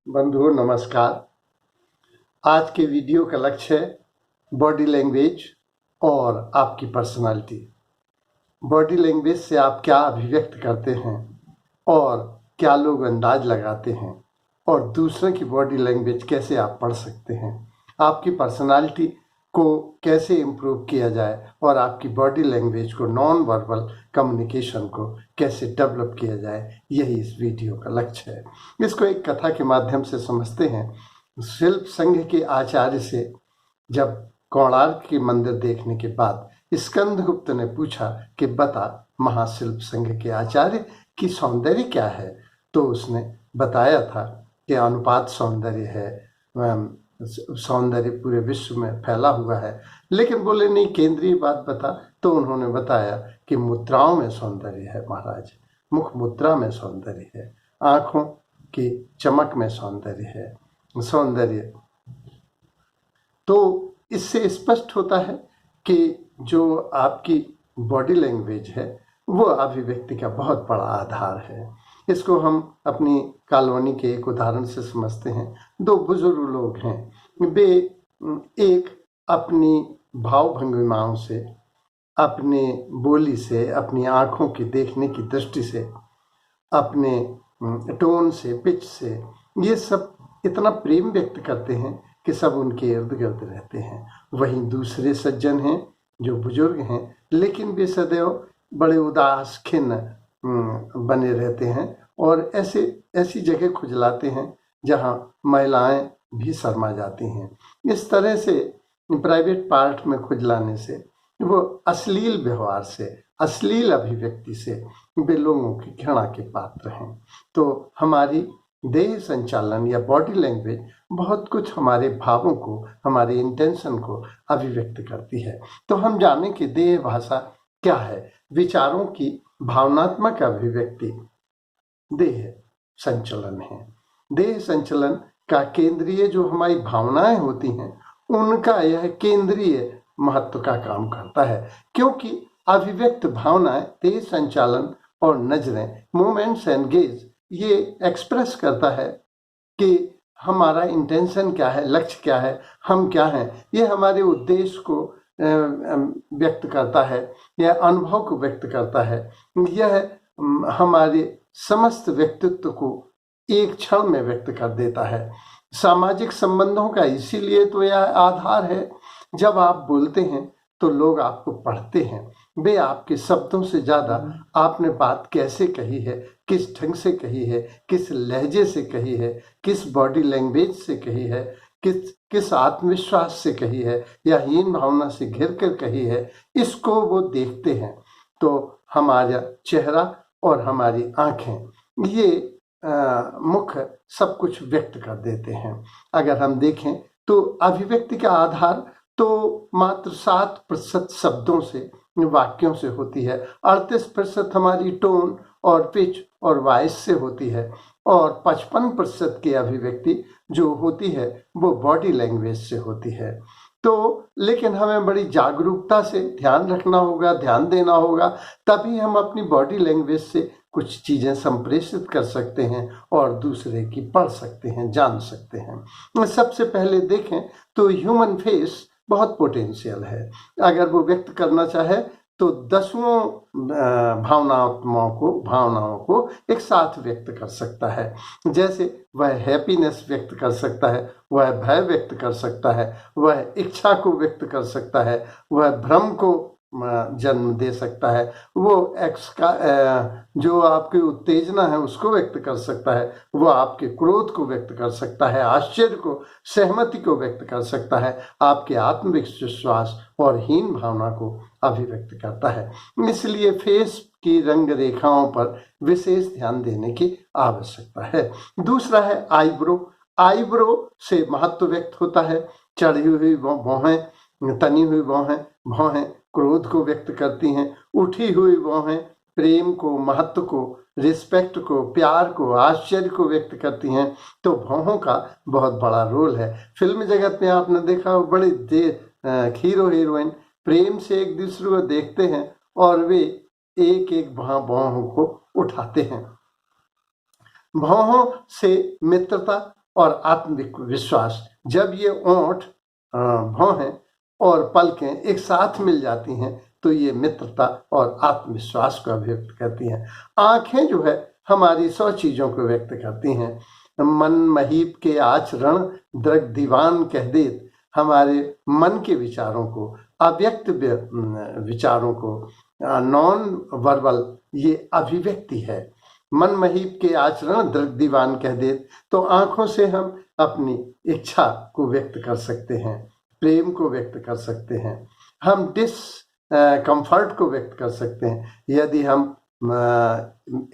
बंधुओं नमस्कार। आज के वीडियो का लक्ष्य है बॉडी लैंग्वेज और आपकी पर्सनालिटी। बॉडी लैंग्वेज से आप क्या अभिव्यक्त करते हैं और क्या लोग अंदाज लगाते हैं, और दूसरों की बॉडी लैंग्वेज कैसे आप पढ़ सकते हैं। आपकी पर्सनालिटी को कैसे इम्प्रूव किया जाए और आपकी बॉडी लैंग्वेज को, नॉन वर्बल कम्युनिकेशन को कैसे डेवलप किया जाए, यही इस वीडियो का लक्ष्य है। इसको एक कथा के माध्यम से समझते हैं। शिल्प संघ के आचार्य से जब कोणार्क के मंदिर देखने के बाद स्कंदगुप्त ने पूछा कि बता महाशिल्प संघ के आचार्य की सौंदर्य क्या है, तो उसने बताया था कि अनुपात सौंदर्य है, सौंदर्य पूरे विश्व में फैला हुआ है। लेकिन बोले नहीं, केंद्रीय बात बता। तो उन्होंने बताया कि मुद्राओं में सौंदर्य है महाराज, मुख मुद्रा में सौंदर्य है, आंखों की चमक में सौंदर्य है। सौंदर्य तो इससे स्पष्ट होता है कि जो आपकी बॉडी लैंग्वेज है वो अभिव्यक्ति का बहुत बड़ा आधार है। इसको हम अपनी कॉलोनी के एक उदाहरण से समझते हैं। दो बुजुर्ग लोग हैं, वे एक अपनी भाव भंगिमाओं से, अपने बोली से, अपनी आंखों की देखने की दृष्टि से, अपने टोन से, पिच से, ये सब इतना प्रेम व्यक्त करते हैं कि सब उनके इर्द गिर्द रहते हैं। वहीं दूसरे सज्जन हैं जो बुजुर्ग हैं, लेकिन वे सदैव बड़े उदास खिन्न बने रहते हैं और ऐसी जगह खुजलाते हैं जहां महिलाएं भी शर्मा जाती हैं। इस तरह से प्राइवेट पार्ट में खुजलाने से, वो अश्लील व्यवहार से, अश्लील अभिव्यक्ति से वे लोगों की घृणा के पात्र हैं। तो हमारी देह संचालन या बॉडी लैंग्वेज बहुत कुछ हमारे भावों को, हमारे इंटेंशन को अभिव्यक्त करती है। तो हम जाने कि देह भाषा क्या है। विचारों की भावनात्मक अभिव्यक्ति देह संचलन है। देह संचलन का केंद्रीय जो हमारी भावनाएं होती हैं, उनका यह केंद्रीय महत्व का काम करता है, क्योंकि अभिव्यक्त भावनाएं, देह संचालन और नजरें, मूवमेंट्स एंड गेज, ये एक्सप्रेस करता है कि हमारा इंटेंशन क्या है, लक्ष्य क्या है, हम क्या हैं। ये हमारे उद्देश्य को व्यक्त करता है, यह अनुभव को व्यक्त करता है, यह हमारे समस्त व्यक्तित्व को एक क्षण में व्यक्त कर देता है। सामाजिक संबंधों का इसीलिए तो यह आधार है। जब आप बोलते हैं तो लोग आपको पढ़ते हैं, वे आपके शब्दों से ज्यादा आपने बात कैसे कही है, किस ढंग से कही है, किस लहजे से कही है, किस बॉडी लैंग्वेज से कही है, किस आत्मविश्वास से कही है, या हीन भावना से घिर कर कही है, इसको वो देखते हैं। तो हमारा चेहरा और हमारी आंखें, ये मुख सब कुछ व्यक्त कर देते हैं। अगर हम देखें तो अभिव्यक्ति का आधार तो मात्र 7% शब्दों से, वाक्यों से होती है। 38% हमारी टोन और पिच और वॉइस से होती है, और 55% की अभिव्यक्ति जो होती है वो बॉडी लैंग्वेज से होती है। तो लेकिन हमें बड़ी जागरूकता से ध्यान रखना होगा, ध्यान देना होगा, तभी हम अपनी बॉडी लैंग्वेज से कुछ चीजें संप्रेषित कर सकते हैं और दूसरे की पढ़ सकते हैं, जान सकते हैं। सबसे पहले देखें तो ह्यूमन फेस बहुत पोटेंशियल है। अगर वो व्यक्त करना चाहे तो 10 भावनाओं को एक साथ व्यक्त कर सकता है। जैसे वह हैप्पीनेस व्यक्त कर सकता है, वह भय व्यक्त कर सकता है, वह इच्छा को व्यक्त कर सकता है, वह भ्रम को जन्म दे सकता है, वो जो आपकी उत्तेजना है उसको व्यक्त कर सकता है, वो आपके क्रोध को व्यक्त कर सकता है, आश्चर्य को, सहमति को व्यक्त कर सकता है, आपके आत्मविश्वास और हीन भावना को अभिव्यक्त करता है। इसलिए फेस की रंग रेखाओं पर विशेष ध्यान देने की आवश्यकता है। दूसरा है आईब्रो। आईब्रो से महत्व व्यक्त होता है। चढ़ी हुई भौहें, तनी हुई भौहें क्रोध को व्यक्त करती हैं। उठी हुई भौहें प्रेम को, महत्व को, रिस्पेक्ट को, प्यार को, आश्चर्य को व्यक्त करती हैं। तो भौहों का बहुत बड़ा रोल है। फिल्म जगत में आपने देखा बड़े हीरो हीरोइन प्रेम से एक दूसरे को देखते हैं और वे एक एक भौहों को उठाते हैं। भौहों से मित्रता और आत्मविश्वास। जब ये ओंठ, भौहें और पलकें एक साथ मिल जाती हैं तो ये मित्रता और आत्मविश्वास को अभिव्यक्त करती हैं। आंखें जो है हमारी 100 चीजों को व्यक्त करती हैं। मन महीप के आचरण दृग दीवान कह देत, हमारे मन के विचारों को, अव्यक्त विचारों को, नॉन वर्बल ये अभिव्यक्ति है। मन महीप के आचरण दृग दीवान कह देत, तो आंखों से हम अपनी इच्छा को व्यक्त कर सकते हैं, प्रेम को व्यक्त कर सकते हैं, हम कंफर्ट को व्यक्त कर सकते हैं। यदि हम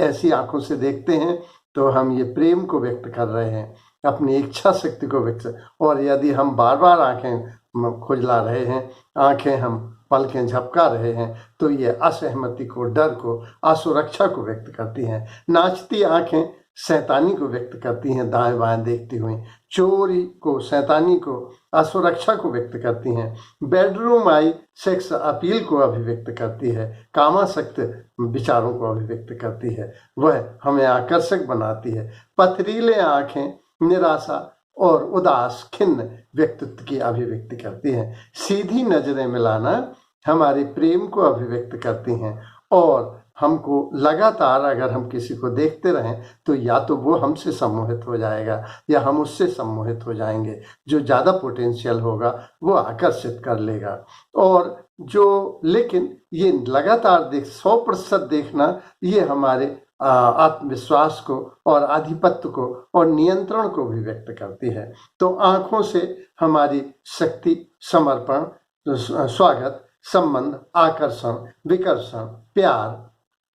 ऐसी आंखों से देखते हैं तो हम ये प्रेम को व्यक्त कर रहे हैं, अपनी इच्छा शक्ति को व्यक्त। और यदि हम बार बार आंखें खुजला रहे हैं, आंखें हम पलकें झपका रहे हैं, तो ये असहमति को, डर को, असुरक्षा को व्यक्त करती हैं। नाचती आंखें शैतानी को व्यक्त करती हैं, दाएं बाएं देखती हुई। चोरी को, शैतानी को, असुरक्षा को व्यक्त करती हैं। बेडरूम आई सेक्स अपील को अभिव्यक्त करती है, कामासक्त विचारों को अभिव्यक्त करती है, वह हमें आकर्षक बनाती है। पथरीले आंखें निराशा और उदास खिन्न व्यक्तित्व की अभिव्यक्ति करती हैं। सीधी नजरें मिलाना हमारे प्रेम को अभिव्यक्त करती हैं, और हमको लगातार अगर हम किसी को देखते रहें तो या तो वो हमसे सम्मोहित हो जाएगा या हम उससे सम्मोहित हो जाएंगे। जो ज़्यादा पोटेंशियल होगा वो आकर्षित कर लेगा। और जो, लेकिन ये लगातार 100% देखना, ये हमारे आत्मविश्वास को और आधिपत्य को और नियंत्रण को भी व्यक्त करती है। तो आंखों से हमारी शक्ति, समर्पण, स्वागत, संबंध, आकर्षण, विकर्षण, प्यार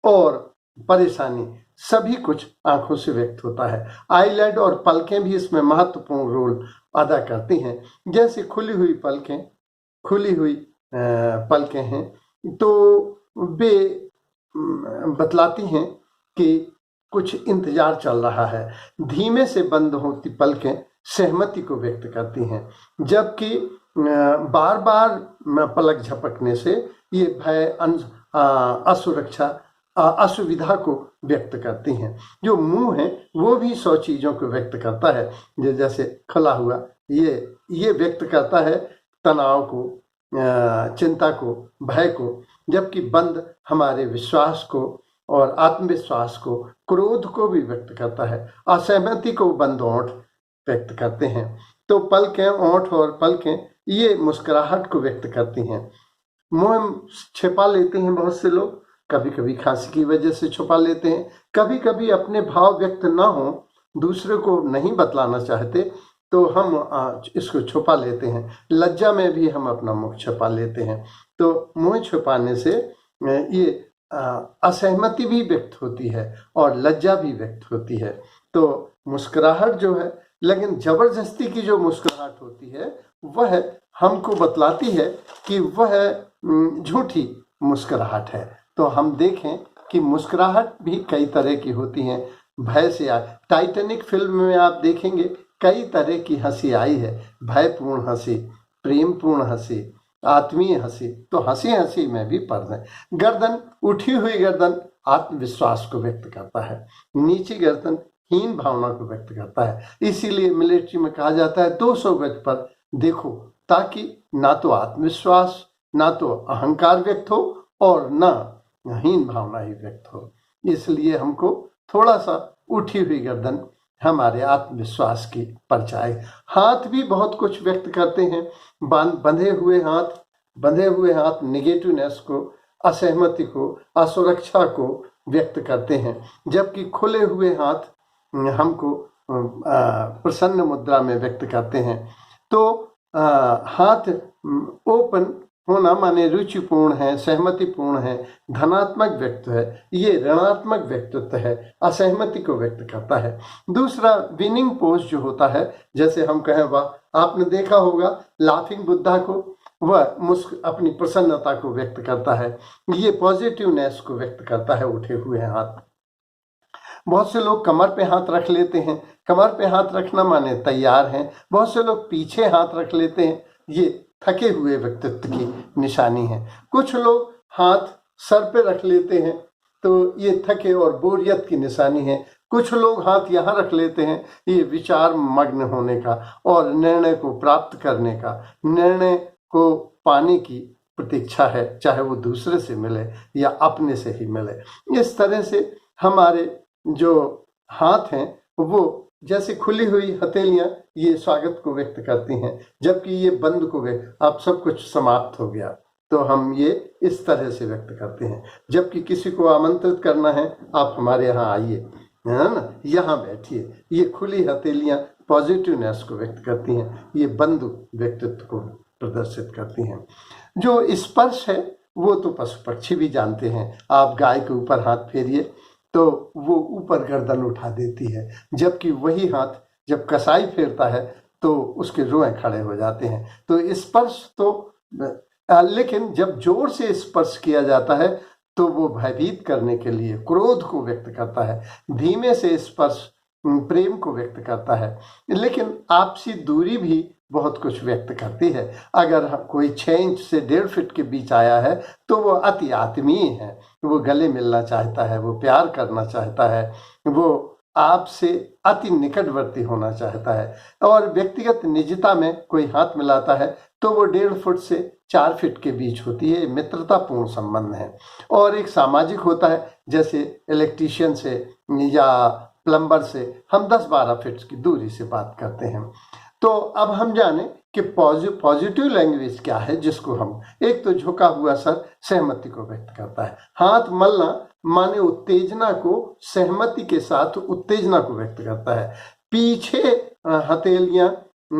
और परेशानी, सभी कुछ आंखों से व्यक्त होता है। आईलैड और पलकें भी इसमें महत्वपूर्ण रोल अदा करती हैं। जैसे खुली हुई पलकें हैं तो वे बतलाती हैं कि कुछ इंतजार चल रहा है। धीमे से बंद होती पलकें सहमति को व्यक्त करती हैं, जबकि बार बार पलक झपकने से ये भय, असुरक्षा, असुविधा को व्यक्त करती हैं। जो मुंह है वो भी 100 चीजों को व्यक्त करता है। जैसे खुला हुआ ये व्यक्त करता है तनाव को, चिंता को, भय को, जबकि बंद हमारे विश्वास को और आत्मविश्वास को, क्रोध को भी व्यक्त करता है। असहमति को बंद ओंठ व्यक्त करते हैं। तो पलकें, ओंठ और पलकें ये मुस्कुराहट को व्यक्त करती हैं। मुंह छिपा लेते हैं बहुत से लोग, कभी कभी खांसी की वजह से छुपा लेते हैं, कभी कभी अपने भाव व्यक्त ना हो, दूसरे को नहीं बतलाना चाहते तो हम इसको छुपा लेते हैं। लज्जा में भी हम अपना मुख छुपा लेते हैं। तो मुंह छुपाने से ये असहमति भी व्यक्त होती है और लज्जा भी व्यक्त होती है। तो मुस्कुराहट जो है, लेकिन जबरदस्ती की जो मुस्कुराहट होती है वह हमको बतलाती है कि वह झूठी मुस्कुराहट है। तो हम देखें कि मुस्कुराहट भी कई तरह की होती हैं। भय से टाइटैनिक फिल्म में आप देखेंगे कई तरह की हंसी आई है। भयपूर्ण हंसी, प्रेमपूर्ण हंसी, आत्मीय हंसी। तो हंसी हंसी में भी पर्द है। गर्दन, उठी हुई गर्दन आत्मविश्वास को व्यक्त करता है। नीची गर्दन हीन भावना को व्यक्त करता है। इसीलिए मिलिट्री में कहा जाता है 200 गज पर देखो, ताकि ना तो आत्मविश्वास, ना तो अहंकार व्यक्त हो और ना हीन भावना ही व्यक्त हो। इसलिए हमको थोड़ा सा उठी हुई गर्दन हमारे आत्मविश्वास की परछाई। हाथ भी बहुत कुछ व्यक्त करते हैं। बंधे हुए हाथ निगेटिवनेस को, असहमति को, असुरक्षा को व्यक्त करते हैं, जबकि खुले हुए हाथ हमको प्रसन्न मुद्रा में व्यक्त करते हैं। तो हाथ ओपन होना माने रुचिपूर्ण है, सहमतिपूर्ण है, धनात्मक व्यक्तित्व है। ये ऋणात्मक व्यक्तित्व है, असहमति को व्यक्त करता है। दूसरा विनिंग पोज जो होता है, जैसे हम कहें वाह, आपने देखा होगा लाफिंग बुद्धा को, वह अपनी प्रसन्नता को व्यक्त करता है। ये पॉजिटिवनेस को व्यक्त करता है उठे हुए हाथ। बहुत से लोग कमर पे हाथ रख लेते हैं। कमर पे हाथ रखना माने तैयार हैं। बहुत से लोग पीछे हाथ रख लेते हैं, ये थके हुए व्यक्तित्व की निशानी है। कुछ लोग हाथ सर पे रख लेते हैं, तो ये थके और बोरियत की निशानी है। कुछ लोग हाथ यहाँ रख लेते हैं, ये विचार मग्न होने का और निर्णय को प्राप्त करने का, निर्णय को पाने की प्रतीक्षा है, चाहे वो दूसरे से मिले या अपने से ही मिले। इस तरह से हमारे जो हाथ हैं वो जैसे खुली हुई हथेलियां ये स्वागत को व्यक्त करती हैं, जबकि ये बंद को व्यक्त, अब सब कुछ समाप्त हो गया, तो हम ये इस तरह से व्यक्त करते हैं। जबकि किसी को आमंत्रित करना है, आप हमारे यहाँ आइए, है ना, यहाँ बैठिए, ये खुली हथेलियां पॉजिटिवनेस को व्यक्त करती हैं, ये बंद व्यक्तित्व को प्रदर्शित करती हैं। जो स्पर्श है वो तो पशु पक्षी भी जानते हैं। आप गाय के ऊपर हाथ फेरिए तो वो ऊपर गर्दन उठा देती है, जबकि वही हाथ जब कसाई फेरता है तो उसके रोए खड़े हो जाते हैं। तो स्पर्श तो लेकिन जब जोर से स्पर्श किया जाता है तो वो भयभीत करने के लिए क्रोध को व्यक्त करता है। धीमे से स्पर्श प्रेम को व्यक्त करता है। लेकिन आपसी दूरी भी बहुत कुछ व्यक्त करती है। अगर कोई 6 इंच से 1.5 फीट के बीच आया है तो वो अति आत्मीय है, वो गले मिलना चाहता है, वो प्यार करना चाहता है, वो आपसे अति निकटवर्ती होना चाहता है। और व्यक्तिगत निजता में कोई हाथ मिलाता है तो वो 1.5 फुट से 4 फीट के बीच होती है, मित्रतापूर्ण संबंध है। और एक सामाजिक होता है, जैसे इलेक्ट्रीशियन से या प्लम्बर से हम 10-12 फीट की दूरी से बात करते हैं। तो अब हम जाने कि पॉजिटिव लैंग्वेज क्या है, जिसको हम, एक तो झुका हुआ सर सहमति को व्यक्त करता है। हाथ मलना माने उत्तेजना को, सहमति के साथ उत्तेजना को व्यक्त करता है। पीछे हथेलियां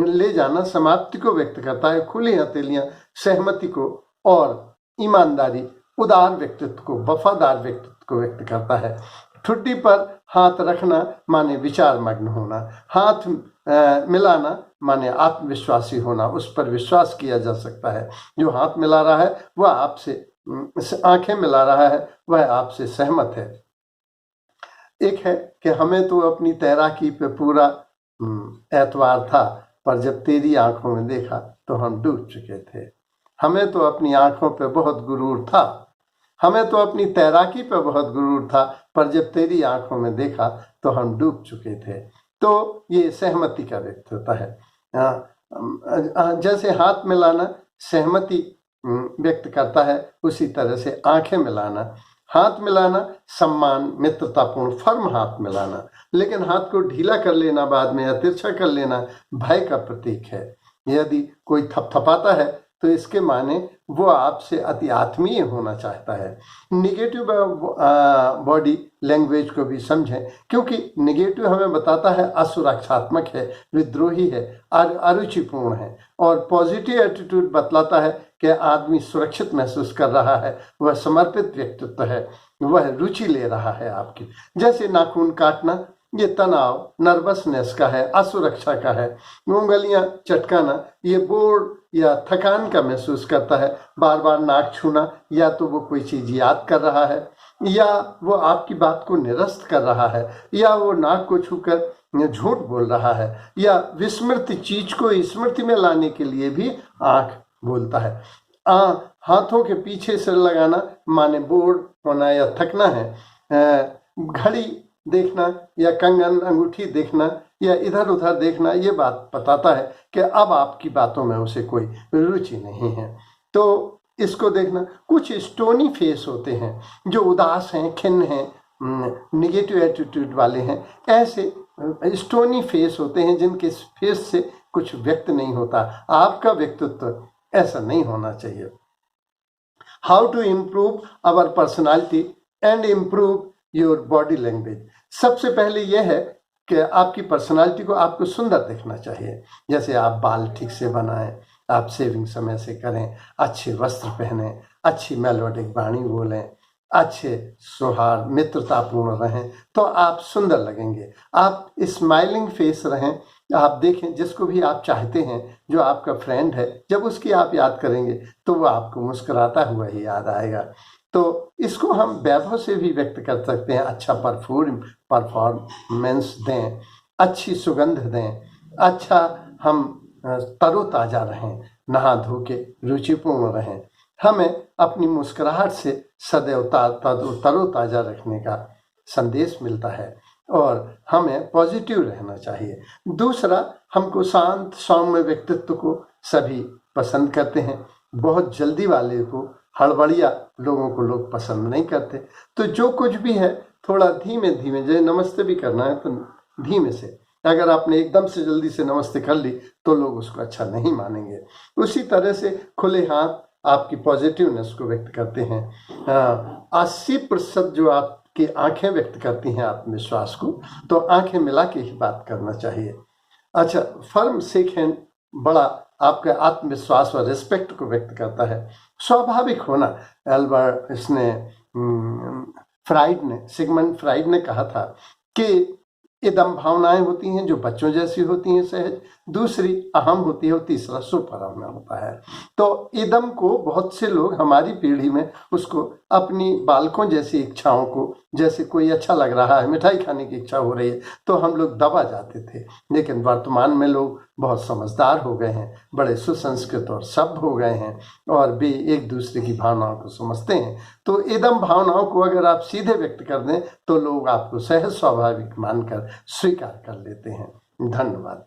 ले जाना समाप्ति को व्यक्त करता है। खुली हथेलियां सहमति को और ईमानदारी, उदार व्यक्तित्व को, वफादार व्यक्तित्व को व्यक्त करता है। ठुड्डी पर हाथ रखना माने विचार मग्न होना। हाथ मिलाना माने आत्मविश्वासी होना, उस पर विश्वास किया जा सकता है। जो हाथ मिला रहा है वह आपसे, आंखें मिला रहा है वह आपसे सहमत है। एक है कि हमें तो अपनी तैराकी पे पूरा एतवार था, पर जब तेरी आंखों में देखा तो हम डूब चुके थे। हमें तो अपनी आंखों पे बहुत गुरूर था, हमें तो अपनी तैराकी पे बहुत गुरूर था, पर जब तेरी आंखों में देखा तो हम डूब चुके थे। तो ये सहमति का व्यक्त होता है। जैसे हाथ मिलाना सहमति व्यक्त करता है, उसी तरह से आंखें मिलाना, हाथ मिलाना सम्मान, मित्रतापूर्ण फर्म हाथ मिलाना। लेकिन हाथ को ढीला कर लेना, बाद में या तिरछा कर लेना भय का प्रतीक है। यदि कोई थपथपाता है तो इसके माने वो आपसे अति आत्मीय होना चाहता है। निगेटिव बॉडी लैंग्वेज को भी समझें, क्योंकि निगेटिव हमें बताता है असुरक्षात्मक है, विद्रोही है, अरुचिपूर्ण है। और पॉजिटिव एटीट्यूड बतलाता है कि आदमी सुरक्षित महसूस कर रहा है, वह समर्पित व्यक्तित्व है, वह रुचि ले रहा है आपकी। जैसे नाखून काटना, ये तनाव, नर्वसनेस का है, असुरक्षा का है। उंगलियां चटकाना, ये बोर या थकान का महसूस करता है। बार बार नाक छूना, या तो वो कोई चीज याद कर रहा है, या वो आपकी बात को निरस्त कर रहा है, या वो नाक को छूकर झूठ बोल रहा है, या विस्मृत चीज को स्मृति में लाने के लिए भी आंख बोलता है। हाथों के पीछे सिर लगाना माने बोर होना या थकना है। घड़ी देखना या कंगन अंगूठी देखना या इधर उधर देखना, ये बात बताता है कि अब आपकी बातों में उसे कोई रुचि नहीं है। तो इसको देखना। कुछ स्टोनी फेस होते हैं जो उदास हैं, खिन्न हैं, निगेटिव एटीट्यूड वाले हैं। ऐसे स्टोनी फेस होते हैं जिनके फेस से कुछ व्यक्त नहीं होता। आपका व्यक्तित्व ऐसा नहीं होना चाहिए। How to improve our personality and improve your body language. सबसे पहले यह है कि आपकी पर्सनालिटी को आपको सुंदर दिखना चाहिए। जैसे आप बाल ठीक से बनाएं, आप सेविंग समय से करें, अच्छे वस्त्र पहने, अच्छी मेलोडिक वाणी बोलें, अच्छे सौहार्द मित्रतापूर्ण रहें, तो आप सुंदर लगेंगे। आप स्माइलिंग फेस रहें। आप देखें जिसको भी आप चाहते हैं, जो आपका फ्रेंड है, जब उसकी आप याद करेंगे तो वो आपको मुस्कुराता हुआ ही याद आएगा। तो इसको हम वैभव से भी व्यक्त कर सकते हैं। अच्छा परफॉर्मेंस दें, अच्छी सुगंध दें, अच्छा हम तरोताज़ा रहें, नहा धो के रुचिपूर्ण रहें। हमें अपनी मुस्कुराहट से सदैव तरोताज़ा रखने का संदेश मिलता है। और हमें पॉजिटिव रहना चाहिए। दूसरा, हमको शांत सौम्य व्यक्तित्व को सभी पसंद करते हैं। बहुत जल्दी वाले को, हड़बड़िया लोगों को लोग पसंद नहीं करते। तो जो कुछ भी है थोड़ा धीमे धीमे, जैसे नमस्ते भी करना है तो धीमे से, अगर आपने एकदम से जल्दी से नमस्ते कर ली तो लोग उसको अच्छा नहीं मानेंगे। उसी तरह से खुले हाथ आपकी पॉजिटिवनेस को व्यक्त करते हैं। 80% जो आपकी आंखें व्यक्त करती हैं आत्मविश्वास को, तो आंखें मिला के ही बात करना चाहिए। अच्छा, फर्म शेक हैंड बड़ा आपका आत्मविश्वास और रिस्पेक्ट को व्यक्त करता है। स्वाभाविक होना, सिगमंड फ्राइड ने कहा था कि इदम भावनाएं होती हैं जो बच्चों जैसी होती हैं सहज, दूसरी अहम होती है और तीसरा सुपरम होता है। तो इदम को बहुत से लोग हमारी पीढ़ी में उसको अपनी बालकों जैसी इच्छाओं को, जैसे कोई अच्छा लग रहा है, मिठाई खाने की इच्छा हो रही है तो हम लोग दबा जाते थे। लेकिन वर्तमान में लोग बहुत समझदार हो गए हैं, बड़े सुसंस्कृत और सभ्य हो गए हैं और वे एक दूसरे की भावनाओं को समझते हैं। तो इदम भावनाओं को अगर आप सीधे व्यक्त कर दें तो लोग आपको सहज स्वाभाविक मानकर स्वीकार कर लेते हैं। धन्यवाद।